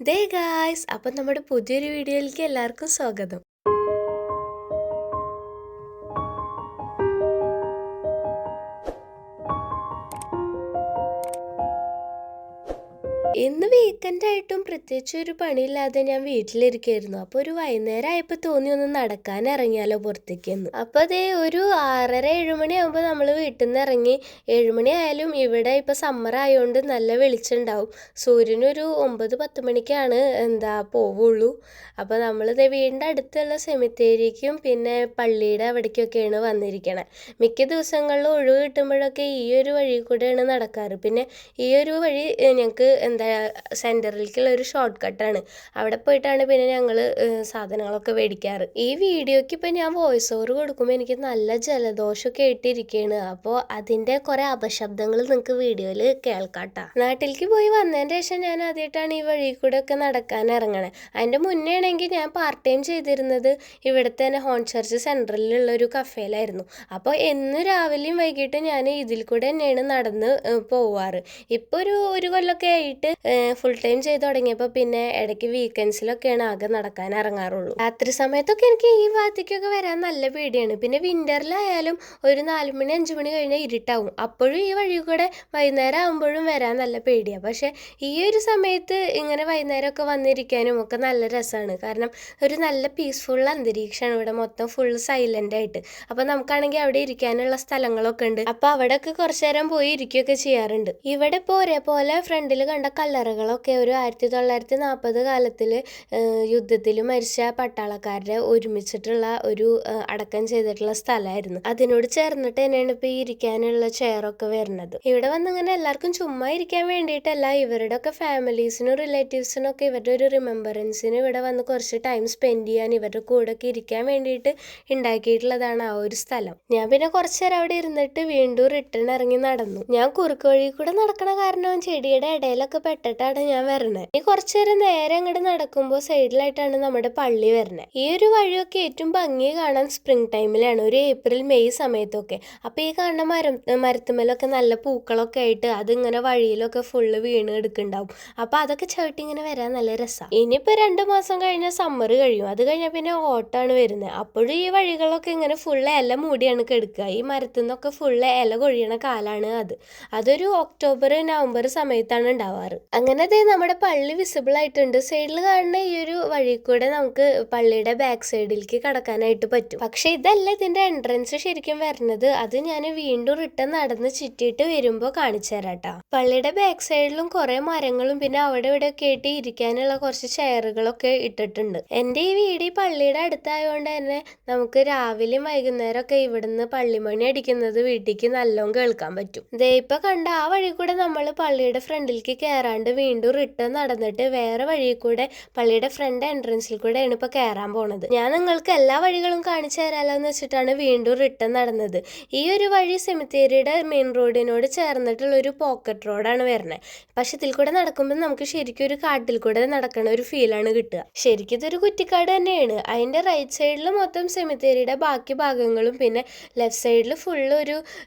ദേ guys, അപ്പം നമ്മുടെ പുതിയൊരു വീഡിയോയിലേക്ക് എല്ലാവർക്കും സ്വാഗതം. ഇന്ന് വീക്കെൻഡ് ആയിട്ടും പ്രത്യേകിച്ച് ഒരു പണിയില്ലാതെ ഞാൻ വീട്ടിലിരിക്കായിരുന്നു. അപ്പോൾ ഒരു വൈകുന്നേരം ആയപ്പോൾ തോന്നി ഒന്ന് നടക്കാൻ ഇറങ്ങിയാലോ പുറത്തേക്കെന്ന്. അപ്പോൾ അതേ ഒരു 6:30-7 ആകുമ്പോൾ നമ്മൾ വീട്ടിൽ നിന്ന് ഇറങ്ങി. 7 ആയാലും ഇവിടെ ഇപ്പോൾ സമ്മർ ആയതുകൊണ്ട് നല്ല വെളിച്ചമുണ്ടാവും. സൂര്യനൊരു 9-10 മണിക്കാണ് പോവുള്ളൂ. അപ്പോൾ നമ്മളിതേ വീടിൻ്റെ അടുത്തുള്ള സെമിത്തേരിക്കും പിന്നെ പള്ളിയുടെ അവിടേക്കൊക്കെയാണ് വന്നിരിക്കണേ. മിക്ക ദിവസങ്ങളിലും ഒഴിവ് കിട്ടുമ്പോഴൊക്കെ ഈ ഒരു വഴി കൂടെയാണ് നടക്കാറ്. പിന്നെ ഈ ഒരു വഴി ഞങ്ങൾക്ക് സെൻറ്ററിലേക്കുള്ള ഒരു ഷോർട്ട് കട്ടാണ്. അവിടെ പോയിട്ടാണ് പിന്നെ ഞങ്ങൾ സാധനങ്ങളൊക്കെ മേടിക്കാറ്. ഈ വീഡിയോയ്ക്ക് ഇപ്പം ഞാൻ വോയിസ് ഓവർ കൊടുക്കുമ്പോൾ എനിക്ക് നല്ല ജലദോഷമൊക്കെ ആയിട്ടിരിക്കുകയാണ്. അപ്പോൾ അതിൻ്റെ കുറേ അപശബ്ദങ്ങൾ നിങ്ങൾക്ക് വീഡിയോയിൽ കേൾക്കാട്ടോ. നാട്ടിലേക്ക് പോയി വന്നതിൻ്റെ ശേഷം ഞാൻ ആദ്യമായിട്ടാണ് ഈ വഴി കൂടെ ഒക്കെ നടക്കാൻ ഇറങ്ങണേ. അതിൻ്റെ മുന്നേ ആണെങ്കിൽ ഞാൻ പാർട്ട് ടൈം ചെയ്തിരുന്നത് ഇവിടുത്തെ തന്നെ ഹോൺ ചർച്ച് സെൻട്രലിലുള്ള ഒരു കഫേയിലായിരുന്നു. അപ്പോൾ എന്നും രാവിലെയും വൈകിട്ടും ഞാൻ ഇതിൽ കൂടെ തന്നെയാണ് നടന്ന് പോവാറ്. ഇപ്പോൾ ഒരു കൊല്ലമൊക്കെ ആയിട്ട് ഫുൾ ടൈം ചെയ്ത് തുടങ്ങിയപ്പോൾ പിന്നെ ഇടയ്ക്ക് വീക്കെൻഡ്സിലൊക്കെയാണ് ആകെ നടക്കാൻ ഇറങ്ങാറുള്ളൂ. രാത്രി സമയത്തൊക്കെ എനിക്ക് ഈ ഭാഗത്തേക്കൊക്കെ വരാൻ നല്ല പേടിയാണ്. പിന്നെ വിൻ്ററിലായാലും ഒരു 4 മണി 5 മണി കഴിഞ്ഞാൽ ഇരുട്ടാവും. അപ്പോഴും ഈ വഴി കൂടെ വൈകുന്നേരം ആകുമ്പോഴും വരാൻ നല്ല പേടിയാണ്. പക്ഷേ ഈ ഒരു സമയത്ത് ഇങ്ങനെ വൈകുന്നേരമൊക്കെ വന്നിരിക്കാനും ഒക്കെ നല്ല രസമാണ്. കാരണം ഒരു നല്ല പീസ്ഫുൾ അന്തരീക്ഷമാണ് ഇവിടെ, മൊത്തം ഫുൾ സൈലൻ്റ് ആയിട്ട്. അപ്പോൾ നമുക്കാണെങ്കിൽ അവിടെ ഇരിക്കാനുള്ള സ്ഥലങ്ങളൊക്കെ ഉണ്ട്. അപ്പോൾ അവിടെയൊക്കെ കുറച്ചു നേരം പോയി ഇരിക്കുകയൊക്കെ ചെയ്യാറുണ്ട്. ഇവിടെ ഇപ്പോൾ ഒരേപോലെ ഫ്രണ്ടിൽ കണ്ട കല്ലറകളൊക്കെ ഒരു 1940 കാലത്തിൽ യുദ്ധത്തിൽ മരിച്ച പട്ടാളക്കാരുടെ ഒരുമിച്ചിട്ടുള്ള ഒരു അടക്കം ചെയ്തിട്ടുള്ള സ്ഥലമായിരുന്നു. അതിനോട് ചേർന്നിട്ട് തന്നെയാണ് ഇപ്പോൾ ഇരിക്കാനുള്ള ചെയറൊക്കെ വരുന്നത്. ഇവിടെ വന്നിങ്ങനെ എല്ലാവർക്കും ചുമ്മാ ഇരിക്കാൻ വേണ്ടിയിട്ടല്ല, ഇവരുടെ ഒക്കെ ഫാമിലീസിനും റിലേറ്റീവ്സിനും ഒക്കെ ഇവരുടെ ഒരു റിമെമ്പറൻസിന് ഇവിടെ വന്ന് കുറച്ച് ടൈം സ്പെൻഡ് ചെയ്യാൻ, ഇവരുടെ കൂടെ ഒക്കെ ഇരിക്കാൻ വേണ്ടിയിട്ട് ഉണ്ടാക്കിയിട്ടുള്ളതാണ് ആ ഒരു സ്ഥലം. ഞാൻ പിന്നെ കുറച്ച് നേരം അവിടെ ഇരുന്നിട്ട് വീണ്ടും റിട്ടേൺ ഇറങ്ങി നടന്നു. ഞാൻ കുറുക്ക് വഴി കൂടെ നടക്കണ കാരണം ചെടിയുടെ ഇടയിലൊക്കെ പെട്ടിട്ടാണ് ഞാൻ വരണേ. ഈ കുറച്ചു നേരം നേരെ അങ്ങോട്ട് നടക്കുമ്പോൾ സൈഡിലായിട്ടാണ് നമ്മുടെ പള്ളി വരണേ. ഈ ഒരു വഴിയൊക്കെ ഏറ്റവും ഭംഗി കാണാൻ സ്പ്രിംഗ് ടൈമിലാണ്, ഒരു ഏപ്രിൽ മെയ് സമയത്തൊക്കെ. അപ്പൊ ഈ കാണുന്ന മരത്തുമ്മലൊക്കെ നല്ല പൂക്കളൊക്കെ ആയിട്ട് അതിങ്ങനെ വഴിയിലൊക്കെ ഫുള്ള് വീണ് എടുക്കുന്നുണ്ടാവും. അപ്പൊ അതൊക്കെ ചവിട്ടി ഇങ്ങനെ വരാൻ നല്ല രസമാണ്. ഇനിയിപ്പോ 2 മാസം കഴിഞ്ഞാൽ സമ്മർ കഴിയും. അത് കഴിഞ്ഞാൽ പിന്നെ ഓട്ടാണ് വരുന്നത്. അപ്പോഴും ഈ വഴികളൊക്കെ ഇങ്ങനെ ഫുള്ള് ഇല മൂടിയാണ് കിടക്കുക. ഈ മരത്തിൽ നിന്നൊക്കെ ഫുള്ള് ഇല കൊഴിയണ കാലാണ് അതൊരു ഒക്ടോബർ നവംബർ സമയത്താണ് ഉണ്ടാവാറ്. അങ്ങനെ നമ്മുടെ പള്ളി വിസിബിൾ ആയിട്ടുണ്ട്. സൈഡിൽ കാണുന്ന ഈ ഒരു വഴി കൂടെ നമുക്ക് പള്ളിയുടെ ബാക്ക് സൈഡിലേക്ക് കടക്കാനായിട്ട് പറ്റും. പക്ഷെ ഇതല്ല ഇതിന്റെ എൻട്രൻസ് ശരിക്കും വരുന്നത്. അത് ഞാൻ വീണ്ടും റിട്ടേൺ നടന്ന് ചുറ്റിയിട്ട് വരുമ്പോൾ കാണിച്ചു തരാട്ടോ. പള്ളിയുടെ ബാക്ക് സൈഡിലും കുറെ മരങ്ങളും പിന്നെ അവിടെ ഇവിടെ ഒക്കെ ആയിട്ട് ഇരിക്കാനുള്ള കുറച്ച് ചെയറുകളൊക്കെ ഇട്ടിട്ടുണ്ട്. എന്റെ ഈ വീട് ഈ പള്ളിയുടെ അടുത്തായതുകൊണ്ട് തന്നെ നമുക്ക് രാവിലെയും വൈകുന്നേരം ഒക്കെ ഇവിടുന്ന് പള്ളിമണി അടിക്കുന്നത് വീട്ടിലേക്ക് നല്ലോണം കേൾക്കാൻ പറ്റും. ഇപ്പൊ കണ്ട ആ വഴി കൂടെ നമ്മൾ പള്ളിയുടെ ഫ്രണ്ടിലേക്ക് കയറാണ്ട് വീണ്ടും റിട്ടേൺ നടന്നിട്ട് വേറെ വഴി കൂടെ പള്ളിയുടെ ഫ്രണ്ട് എൻട്രൻസിൽ കൂടെയാണ് ഇപ്പൊ കയറാൻ പോണത്. ഞാൻ നിങ്ങൾക്ക് എല്ലാ വഴികളും കാണിച്ചു തരാലോ എന്ന് വെച്ചിട്ടാണ് വീണ്ടും റിട്ടേൺ നടന്നത്. ഈ ഒരു വഴി സെമിത്തേരിയുടെ മെയിൻ റോഡിനോട് ചേർന്നിട്ടുള്ള ഒരു പോക്കറ്റ് റോഡാണ് വരുന്നത്. പക്ഷെ ഇതിൽ കൂടെ നടക്കുമ്പോൾ നമുക്ക് ശരിക്കും ഒരു കാട്ടിൽ കൂടെ നടക്കണ ഒരു ഫീലാണ് കിട്ടുക. ശരിക്കും ഇതൊരു കുറ്റിക്കാട് തന്നെയാണ്. അതിന്റെ റൈറ്റ് സൈഡിൽ മൊത്തം സെമിത്തേരിയുടെ ബാക്കി ഭാഗങ്ങളും പിന്നെ ലെഫ്റ്റ് സൈഡിൽ ഫുള്ള് ഒരു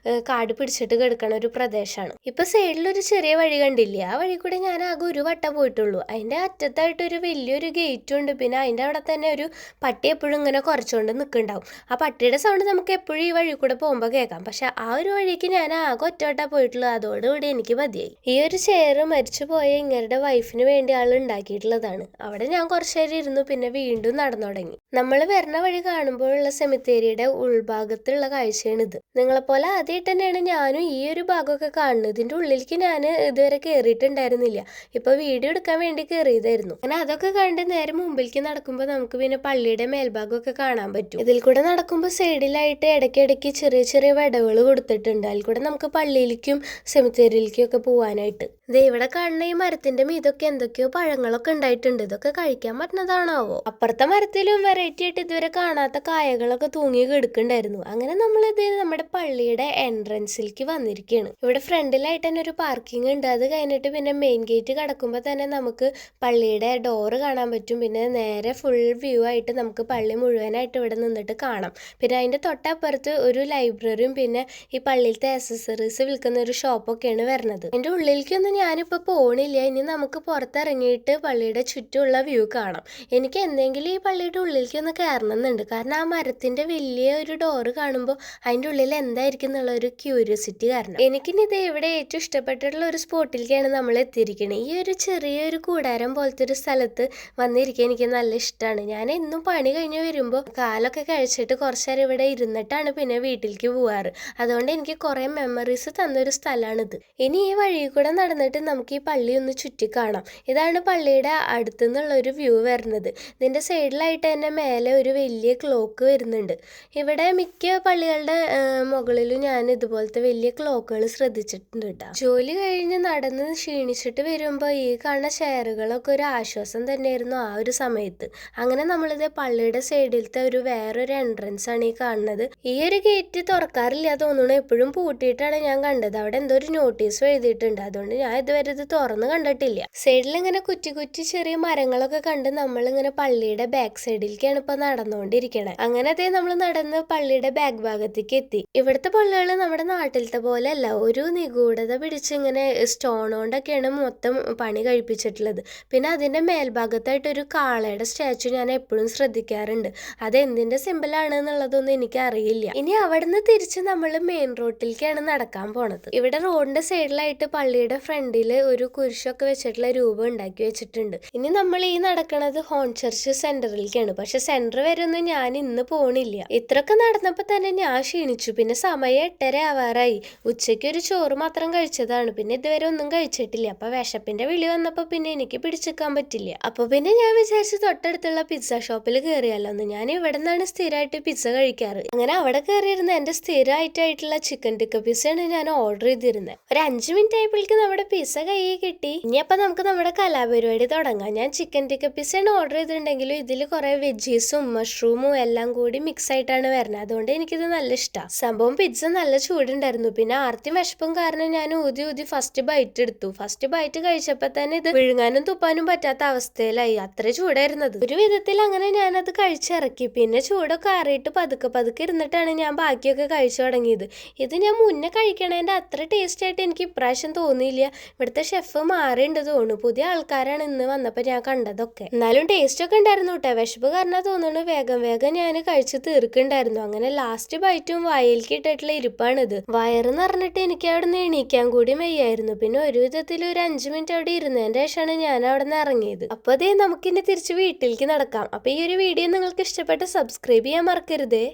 കാട് പിടിച്ചിട്ട് കിടക്കണ ഒരു പ്രദേശമാണ്. ഇപ്പൊ സൈഡിലൊരു ചെറിയ വഴി കണ്ടില്ലേ, ആ വഴി കൂടെ ഞാൻ ആകെ ഒരു വട്ടം പോയിട്ടുള്ളൂ. അതിന്റെ അറ്റത്തായിട്ടൊരു വലിയൊരു ഗേറ്റും ഉണ്ട്. പിന്നെ അതിന്റെ അവിടെ തന്നെ ഒരു പട്ടി എപ്പോഴും ഇങ്ങനെ കുറച്ചുകൊണ്ട് നിൽക്കുന്നുണ്ടാവും. ആ പട്ടിയുടെ സൗണ്ട് നമുക്ക് എപ്പോഴും ഈ വഴി കൂടെ പോകുമ്പോൾ കേൾക്കാം. പക്ഷെ ആ ഒരു വഴിക്ക് ഞാൻ ആകെ ഒറ്റവട്ടാ പോയിട്ടുള്ളൂ. അതോടുകൂടി എനിക്ക് മതിയായി. ഈ ഒരു ചെയർ മരിച്ചു പോയ ഇങ്ങരുടെ വൈഫിന് വേണ്ടി ആൾ ഉണ്ടാക്കിയിട്ടുള്ളതാണ്. അവിടെ ഞാൻ കുറച്ചു നേരം ഇരുന്നു, പിന്നെ വീണ്ടും നടന്നു തുടങ്ങി. നമ്മൾ വരുന്ന വഴി കാണുമ്പോഴുള്ള സെമിത്തേരിയുടെ ഉൾഭാഗത്തുള്ള കാഴ്ചയാണിത്. നിങ്ങളെപ്പോലെ ആദ്യമായിട്ട് തന്നെയാണ് ഞാനും ഈ ഒരു ഭാഗമൊക്കെ കാണുന്നത്. ഇതിന്റെ ഉള്ളിലേക്ക് ഞാൻ ഇതുവരെ കയറിയിട്ടുണ്ടായിരുന്നില്ല. ഇപ്പൊ വീഡിയോ എടുക്കാൻ വേണ്ടി കയറിയതായിരുന്നു. അങ്ങനെ അതൊക്കെ കണ്ട് നേരെ മുമ്പിലേക്ക് നടക്കുമ്പോൾ നമുക്ക് പിന്നെ പള്ളിയുടെ മേൽഭാഗമൊക്കെ കാണാൻ പറ്റും. ഇതിൽ കൂടെ നടക്കുമ്പോൾ സൈഡിലായിട്ട് ഇടയ്ക്കിടയ്ക്ക് ചെറിയ ചെറിയ വിടവുകൾ കൊടുത്തിട്ടുണ്ട്. അതിൽ കൂടെ നമുക്ക് പള്ളിയിലേക്കും സെമിത്തേരിയിലേക്കും ഒക്കെ പോവാനായിട്ട്. ഇവിടെ കാണുന്ന ഈ മരത്തിന്റെ മീതൊക്കെ എന്തൊക്കെയോ പഴങ്ങളൊക്കെ ഉണ്ടായിട്ടുണ്ട്. ഇതൊക്കെ കഴിക്കാൻ പറ്റുന്നതാണാവോ? അപ്പുറത്തെ മരത്തിലും വെറൈറ്റി ആയിട്ട് ഇതുവരെ കാണാത്ത കായകളൊക്കെ തൂങ്ങി കിടക്കുന്നുണ്ടായിരുന്നു. അങ്ങനെ നമ്മളിത് നമ്മുടെ പള്ളിയുടെ എൻട്രൻസിലേക്ക് വന്നിരിക്കുകയാണ്. ഇവിടെ ഫ്രണ്ടിലായിട്ട് തന്നെ ഒരു പാർക്കിംഗ് ഉണ്ട്. അത് കഴിഞ്ഞിട്ട് പിന്നെ മെയിൻ ഗേറ്റ് കടക്കുമ്പോൾ തന്നെ നമുക്ക് പള്ളിയുടെ ഡോറ് കാണാൻ പറ്റും. പിന്നെ നേരെ ഫുൾ വ്യൂ ആയിട്ട് നമുക്ക് പള്ളി മുഴുവനായിട്ട് ഇവിടെ നിന്നിട്ട് കാണാം. പിന്നെ അതിന്റെ തൊട്ടപ്പുറത്ത് ഒരു ലൈബ്രറിയും പിന്നെ ഈ പള്ളിയിലത്തെ അക്സസറീസ് വിൽക്കുന്ന ഒരു ഷോപ്പൊക്കെയാണ് വരുന്നത്. അതിന്റെ ഉള്ളിലേക്കൊന്നും ഞാനിപ്പോൾ പോണില്ല, ഇനി നമുക്ക് പുറത്തിറങ്ങിയിട്ട് പള്ളിയുടെ ചുറ്റുമുള്ള വ്യൂ കാണാം. എനിക്ക് എന്തെങ്കിലും ഈ പള്ളിയുടെ ഉള്ളിലേക്ക് ഒന്ന് കയറണം എന്നുണ്ട്. കാരണം ആ മരത്തിൻ്റെ വലിയ ഒരു ഡോറ് കാണുമ്പോൾ അതിൻ്റെ ഉള്ളിൽ എന്തായിരിക്കും എന്നുള്ള ഒരു ക്യൂരിയോസിറ്റി കാരണം. എനിക്കിനി ഇത് ഇവിടെ ഏറ്റവും ഇഷ്ടപ്പെട്ടിട്ടുള്ള ഒരു സ്പോട്ടിലേക്കാണ് നമ്മൾ എത്തിയിരിക്കുന്നത്. ഈ ഒരു ചെറിയൊരു കൂടാരം പോലത്തെ ഒരു സ്ഥലത്ത് വന്നിരിക്കാൻ എനിക്ക് നല്ല ഇഷ്ടമാണ്. ഞാൻ എന്നും പണി കഴിഞ്ഞ് വരുമ്പോൾ കാലൊക്കെ കഴിച്ചിട്ട് കുറച്ച് നേരം ഇവിടെ ഇരുന്നിട്ടാണ് പിന്നെ വീട്ടിലേക്ക് പോവാറ്. അതുകൊണ്ട് എനിക്ക് കുറേ മെമ്മറീസ് തന്നൊരു സ്ഥലമാണിത്. ഇനി ഈ വഴി കൂടെ നടന്നിട്ട് നമുക്ക് ഈ പള്ളി ഒന്ന് ചുറ്റിക്കാണാം. ഇതാണ് പള്ളിയുടെ അടുത്തു നിന്നുള്ള ഒരു വ്യൂ വരുന്നത്. ഇതിൻ്റെ സൈഡിലായിട്ട് തന്നെ മേലെ ഒരു വലിയ ക്ലോക്ക് വരുന്നുണ്ട്. ഇവിടെ മിക്ക പള്ളികളുടെ മുകളിലും ഞാൻ ഇതുപോലത്തെ വലിയ ക്ലോക്കുകൾ ശ്രദ്ധിച്ചിട്ടുണ്ട് കേട്ടോ. ജോലി കഴിഞ്ഞ് നടന്ന് ക്ഷീണിച്ചിട്ട് വരുമ്പോൾ ഈ കാണുന്ന ചെയറുകളൊക്കെ ഒരു ആശ്വാസം തന്നെയായിരുന്നു ആ ഒരു സമയത്ത്. അങ്ങനെ നമ്മളിത് പള്ളിയുടെ സൈഡിലത്തെ ഒരു വേറൊരു എൻട്രൻസ് ആണ് ഈ കാണുന്നത്. ഈ ഒരു ഗേറ്റ് തുറക്കാറില്ല തോന്നുന്നു, എപ്പോഴും പൂട്ടിയിട്ടാണ് ഞാൻ കണ്ടത്. അവിടെ എന്തോ ഒരു നോട്ടീസ് എഴുതിയിട്ടുണ്ട്. അതുകൊണ്ട് ഞാൻ ഇതുവരെ ഇത് തുറന്ന് കണ്ടിട്ടില്ല. സൈഡിൽ ഇങ്ങനെ കുറ്റി കുറ്റി ചെറിയ മരങ്ങളൊക്കെ കണ്ട് നമ്മളിങ്ങനെ പള്ളിയുടെ ബാക്ക് സൈഡിലേക്കാണ് ഇപ്പൊ നടന്നുകൊണ്ടിരിക്കണേ. അങ്ങനെ അതേ നമ്മൾ നടന്ന് പള്ളിയുടെ ബാക്ക് ഭാഗത്തേക്ക് എത്തി. ഇവിടുത്തെ പള്ളികൾ നമ്മുടെ നാട്ടിലത്തെ പോലെ അല്ല, ഒരു നിഗൂഢത പിടിച്ച് ഇങ്ങനെ സ്റ്റോൺ കൊണ്ടൊക്കെയാണ് മൊത്തം പണി കഴിപ്പിച്ചിട്ടുള്ളത്. പിന്നെ അതിന്റെ മേൽഭാഗത്തായിട്ട് ഒരു കാളയുടെ സ്റ്റാച്ചു ഞാൻ എപ്പോഴും ശ്രദ്ധിക്കാറുണ്ട്. അത് എന്തിന്റെ സിമ്പിളാണ് എന്നുള്ളതൊന്നും എനിക്ക് അറിയില്ല. ഇനി അവിടുന്ന് തിരിച്ച് നമ്മൾ മെയിൻ റോഡിലേക്കാണ് നടക്കാൻ പോണത്. ഇവിടെ റോഡിന്റെ സൈഡിലായിട്ട് പള്ളിയുടെ ഫ്രണ്ടിൽ ഒരു കുരിശൊക്കെ വെച്ചിട്ടുള്ള രൂപം ഉണ്ടാക്കി വെച്ചിട്ടുണ്ട്. ഇനി നമ്മൾ ഈ നടക്കണത് ഹോൺ ചർച്ച് സെന്ററിലേക്കാണ്. പക്ഷെ സെന്റർ വരെ ഒന്നും ഞാൻ ഇന്ന് പോണില്ല. ഇത്രയൊക്കെ നടന്നപ്പോ തന്നെ ഞാൻ ക്ഷീണിച്ചു. പിന്നെ സമയം 8:30 ആവാറായി. ഉച്ചയ്ക്ക് ഒരു ചോറ് മാത്രം കഴിച്ചതാണ്, പിന്നെ ഇതുവരെ ഒന്നും കഴിച്ചിട്ടില്ല. അപ്പൊ വിശപ്പിന്റെ വിളി വന്നപ്പോ പിന്നെ എനിക്ക് പിടിച്ചെടുക്കാൻ പറ്റില്ല. അപ്പൊ പിന്നെ ഞാൻ വിചാരിച്ചു തൊട്ടടുത്തുള്ള പിസ്സ ഷോപ്പിൽ കയറിയാലോ എന്ന്. ഞാൻ ഇവിടെ നിന്നാണ് സ്ഥിരമായിട്ട് പിസ്സ കഴിക്കാറ്. അങ്ങനെ അവിടെ കയറിയിരുന്ന എന്റെ സ്ഥിരമായിട്ടുള്ള ചിക്കൻ ടിക്ക പിസ്സയാണ് ഞാൻ ഓർഡർ ചെയ്തിരുന്നത്. ഒരു 5 മിനിറ്റ് ആയപ്പോഴേക്കും നമ്മുടെ പിസ്സ കയ്യിൽ കിട്ടി. ഇനി അപ്പൊ നമുക്ക് നമ്മുടെ കലാപരിപാടി തുടങ്ങാം. ഞാൻ ചിക്കൻ ടിക്ക പിസ്സയാണ് ഓർഡർ ചെയ്തിട്ടുണ്ടെങ്കിലും ഇതിൽ കുറെ വെജീസും മഷ്റൂമും എല്ലാം കൂടി മിക്സ് ആയിട്ടാണ് വരുന്നത്. അതുകൊണ്ട് എനിക്കിത് നല്ല ഇഷ്ടമാണ്. സംഭവം പിസ്സ നല്ല ചൂടുണ്ടായിരുന്നു. പിന്നെ ആർത്തി വിശപ്പും കാരണം ഞാൻ ഊതി ഫസ്റ്റ് ബൈറ്റ് എടുത്തു. ഫസ്റ്റ് ബൈറ്റ് കഴിച്ചപ്പോ തന്നെ ഇത് വിഴുങ്ങാനും തുപ്പാനും പറ്റാത്ത അവസ്ഥയിലായി. അത്ര ചൂടായിരുന്നത്. ഒരു വിധത്തിൽ അങ്ങനെ ഞാനത് കഴിച്ചിറക്കി. പിന്നെ ചൂടൊക്കെ ആറിയിട്ട് പതുക്കെ ഇരുന്നിട്ടാണ് ഞാൻ ബാക്കിയൊക്കെ കഴിച്ചു തുടങ്ങിയത്. ഇത് ഞാൻ മുന്നേ കഴിക്കണേന്റെ അത്ര ടേസ്റ്റ് ആയിട്ട് എനിക്ക് ഇപ്രാവശ്യം തോന്നിയില്ല. ഇവിടുത്തെ ഷെഫ് മാറിയുണ്ട് തോന്നുന്നു. പുതിയ ആൾക്കാരാണ് ഇന്ന് വന്നപ്പോൾ ഞാൻ കണ്ടതൊക്കെ. എന്നാലും ടേസ്റ്റ് ഒക്കെ ഉണ്ടായിരുന്നു കേട്ടോ. വിശപ്പ് കാരണം തോന്നുന്നു വേഗം ഞാൻ കഴിച്ച് തീർക്കുന്നുണ്ടായിരുന്നു. അങ്ങനെ ലാസ്റ്റ് ബൈറ്റും വായിലേക്ക് ഇട്ടിട്ടുള്ള ഇരിപ്പാണിത്. വയറ് നിറഞ്ഞിട്ട് എനിക്ക് അവിടെ നിന്ന് എണീക്കാൻ കൂടി വയ്യായിരുന്നു. പിന്നെ ഒരു വിധത്തിൽ ഒരു 5 മിനിറ്റ് അവിടെ ഇരുന്നതിന്റെ ശേഷമാണ് ഞാൻ അവിടെ നിന്ന് ഇറങ്ങിയത്. അപ്പൊ അതേ നമുക്കിനി തിരിച്ച് വീട്ടിലേക്ക് നടക്കാം. അപ്പൊ ഈ ഒരു വീഡിയോ നിങ്ങൾക്ക് ഇഷ്ടപ്പെട്ട സബ്സ്ക്രൈബ് ചെയ്യാൻ മറക്കരുതേ.